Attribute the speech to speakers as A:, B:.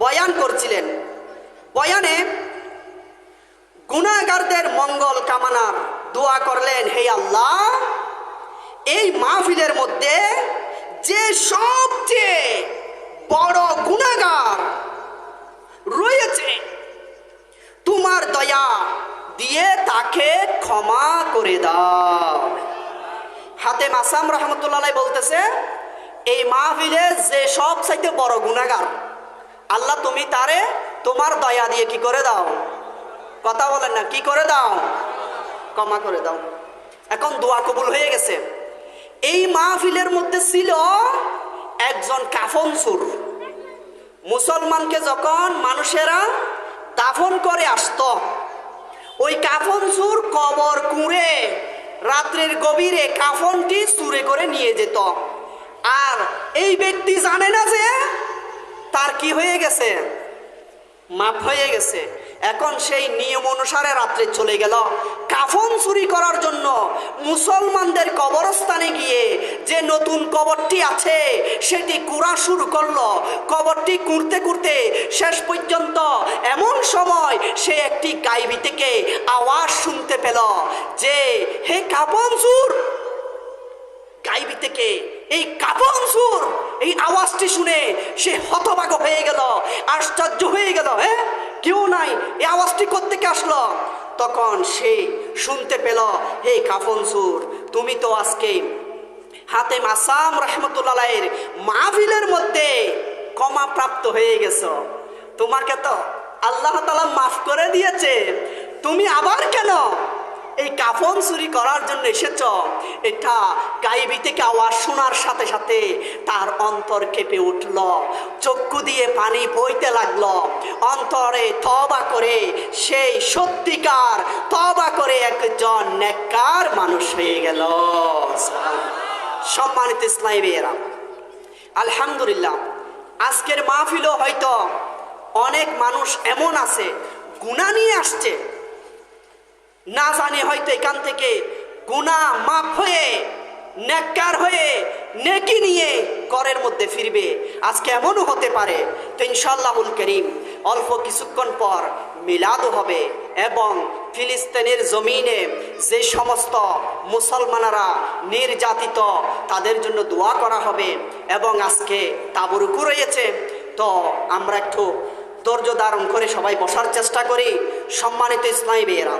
A: বয়ান করছিলেন। বয়ানে গুনাহগারদের মঙ্গল কামনার দোয়া করলেন, হে আল্লাহ, এই মাহফিলের মধ্যে যে সবচেয়ে বড় গুনাহগার রয়েছে, তোমার দয়া দিয়ে তাকে ক্ষমা করে দাও। হাতেম আসাম রহমতুল্লাহ বলতেছে, এই মাহফিলে যে সবচাইতে বড় গুনাহগার, আল্লাহ তুমি তারে তোমার দয়া দিয়ে কি করে দাও? কথা বলেন না, কি করে দাও? ক্ষমা করে দাও। এখন দোয়া কবুল হয়ে গেছে। এই মাহফিলের মধ্যে ছিল একজন কাফনচোর। মুসলমানকে যখন মানুষেরা দাফন করে আসতো, ওই কাফনচোর কবর কুঁড়ে রাত্রের গভীরে কাফনটি চুরে করে নিয়ে যেত। আর এই ব্যক্তি জানে না যে তার কি হয়ে গেছে, মাফ হয়ে গেছে। এখন সেই নিয়ম অনুসারে রাত্রে চলে গেল কাফন চুরি করার জন্য। মুসলমানদের কবরস্থানে গিয়ে যে নতুন কবরটি আছে সেটি কুড়া শুরু করলো। কবরটি কুড়তে কুড়তে শেষ পর্যন্ত এমন সময় সে একটি গাইবি থেকে আওয়াজ শুনতে পেল যে, হে কাফন চোর। গাইবি থেকে এই কাফন চোর এই আওয়াজটি শুনে সে হতবাক হয়ে গেল, আশ্চর্য হয়ে গেল। কেউ নাই, এই আওয়াজটি কোত্থেকে আসলো? তখন সে শুনতে পেল, হে কাফন চোর, তুমি তো আজকে হাতেম আসাম রহমতুল্লাহের মাহফিলের মধ্যে ক্ষমা প্রাপ্ত হয়ে গেছো। তোমাকে তো আল্লাহ তাআলা মাফ করে দিয়েছে, তুমি আবার কেন এই কাফন চুরি করার জন্য এসেছ? এটা গাইবি থেকে আওয়াজ শোনার সাথে সাথে তার অন্তর কেঁপে উঠল, চক্ষু দিয়ে পানি বইতে লাগলো। অন্তরে তওবা করে সেই সত্যিকার তওবা করে একজন নেককার মানুষ হয়ে গেল। সম্মানিত ইসলামী ভাইয়েরা, আলহামদুলিল্লাহ, আজকের মাহফিলও হয়তো অনেক মানুষ এমন আছে গুনাহ নিয়ে আসছে, না জানি হয়তো এখান থেকে গুনাহ মাফ হয়ে নেককার হয়ে নেকি নিয়ে ঘরের মধ্যে ফিরবে। আজকে এমনও হতে পারে। তো ইনশাআল্লাহুল কারীম অল্প কিছুক্ষণ পর মিলাদও হবে এবং ফিলিস্তিনের জমিনে যে সমস্ত মুসলমানরা নির্যাতিত তাদের জন্য দোয়া করা হবে এবং আজকে তাবরুকও রয়েছে। তো আমরা একটু ধৈর্য ধারণ করে সবাই বসার চেষ্টা করি। সম্মানিত ইসলামী ভাইয়েরা,